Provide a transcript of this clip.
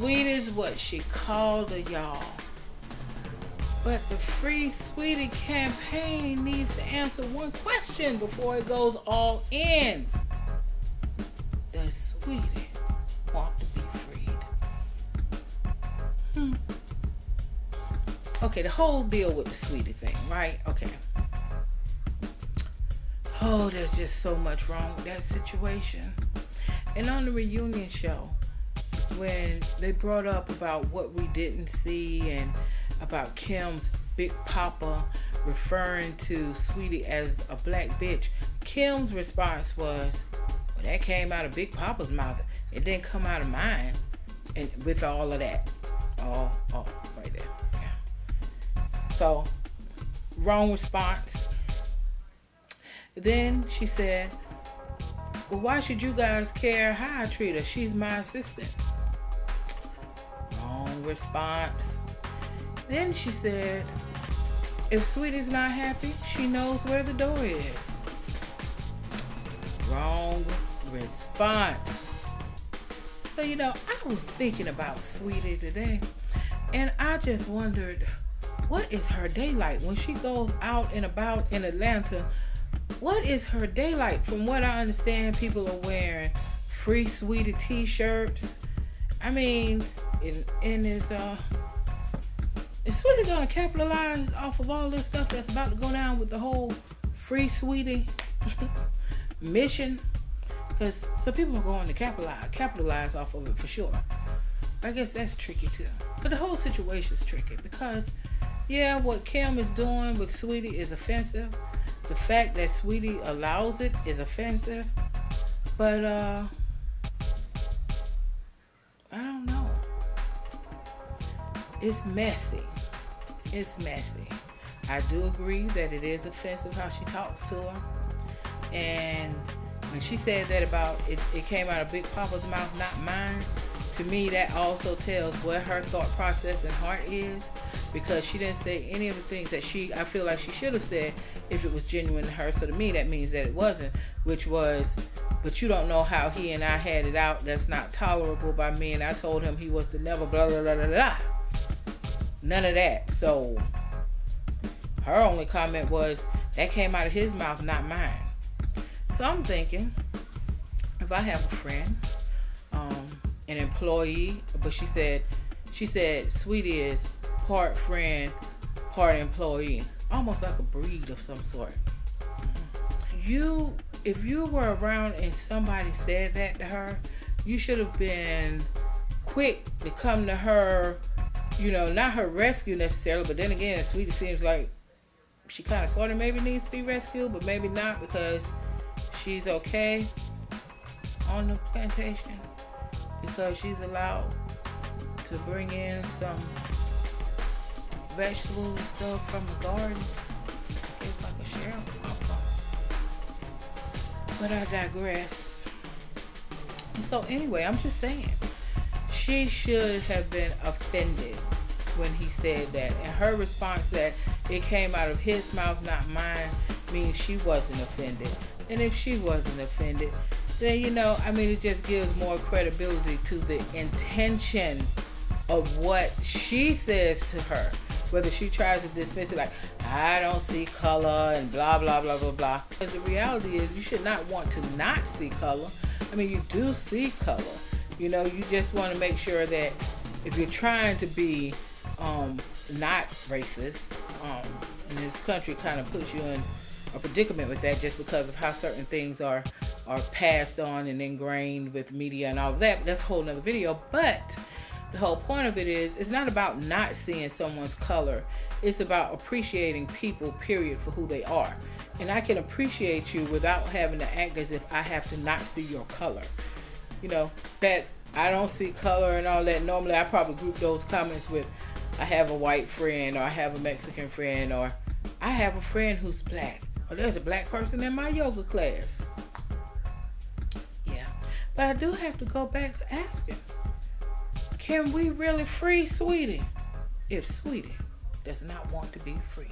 Sweet is what she called her, y'all. But the Free Sweetie campaign needs to answer one question before it goes all in. Does Sweetie want to be freed? Okay, the whole deal with the Sweetie thing, right? Okay. Oh, there's just so much wrong with that situation. And on the reunion show, when they brought up about what we didn't see and about Kim's Big Papa referring to Sweetie as a black bitch, Kim's response was, well, that came out of Big Papa's mouth. It didn't come out of mine. And with all of that. All right there. Yeah. So, wrong response. Then she said, well, why should you guys care how I treat her? She's my assistant. Wrong response. Then she said, if Sweetie's not happy, she knows where the door is. Wrong response. So, I was thinking about Sweetie today, and I just wondered, what is her day like when she goes out and about in Atlanta? What is her day like? From what I understand, people are wearing Free Sweetie t-shirts. I mean, is Sweetie gonna capitalize off of all this stuff that's about to go down with the whole Free Sweetie mission? Because some people are going to capitalize off of it for sure. I guess that's tricky too. But the whole situation is tricky because, yeah, what Kim is doing with Sweetie is offensive. The fact that Sweetie allows it is offensive. But, I don't know. It's messy. It's messy. I do agree that it is offensive how she talks to her. And when she said that about it came out of Big Papa's mouth, not mine, to me that also tells what her thought process and heart is, because she didn't say any of the things that I feel like she should have said if it was genuine to her. So to me that means that it wasn't, which was, but you don't know how he and I had it out. That's not tolerable by me, and I told him he was to never blah blah blah blah blah. None of that. So her only comment was, that came out of his mouth, not mine. So I'm thinking, if I have a friend, an employee, but she said Sweetie is part friend, part employee, almost like a breed of some sort. If you were around and somebody said that to her, you should have been quick to come to her, not her rescue necessarily, but then again, Sweetie seems like she kind of sort of maybe needs to be rescued, but maybe not, because she's okay on the plantation, because she's allowed to bring in some vegetables and stuff from the garden. It's like a sheriff pop-up. But I digress. So anyway, I'm just saying, she should have been offended when he said that. And her response that it came out of his mouth, not mine, means she wasn't offended. And if she wasn't offended, then, it just gives more credibility to the intention of what she says to her. Whether she tries to dismiss it like, I don't see color and blah, blah, blah, blah, blah. Because the reality is, you should not want to not see color. You do see color. You just want to make sure that if you're trying to be not racist, and this country kind of puts you in a predicament with that just because of how certain things are passed on and ingrained with media and all of that. But that's a whole nother video. But the whole point of it is, it's not about not seeing someone's color. It's about appreciating people, period, for who they are. And I can appreciate you without having to act as if I have to not see your color. That I don't see color and all that. Normally, I probably group those comments with, I have a white friend, or I have a Mexican friend, or I have a friend who's black, or there's a black person in my yoga class. Yeah. But I do have to go back to asking, can we really free Sweetie if Sweetie does not want to be free?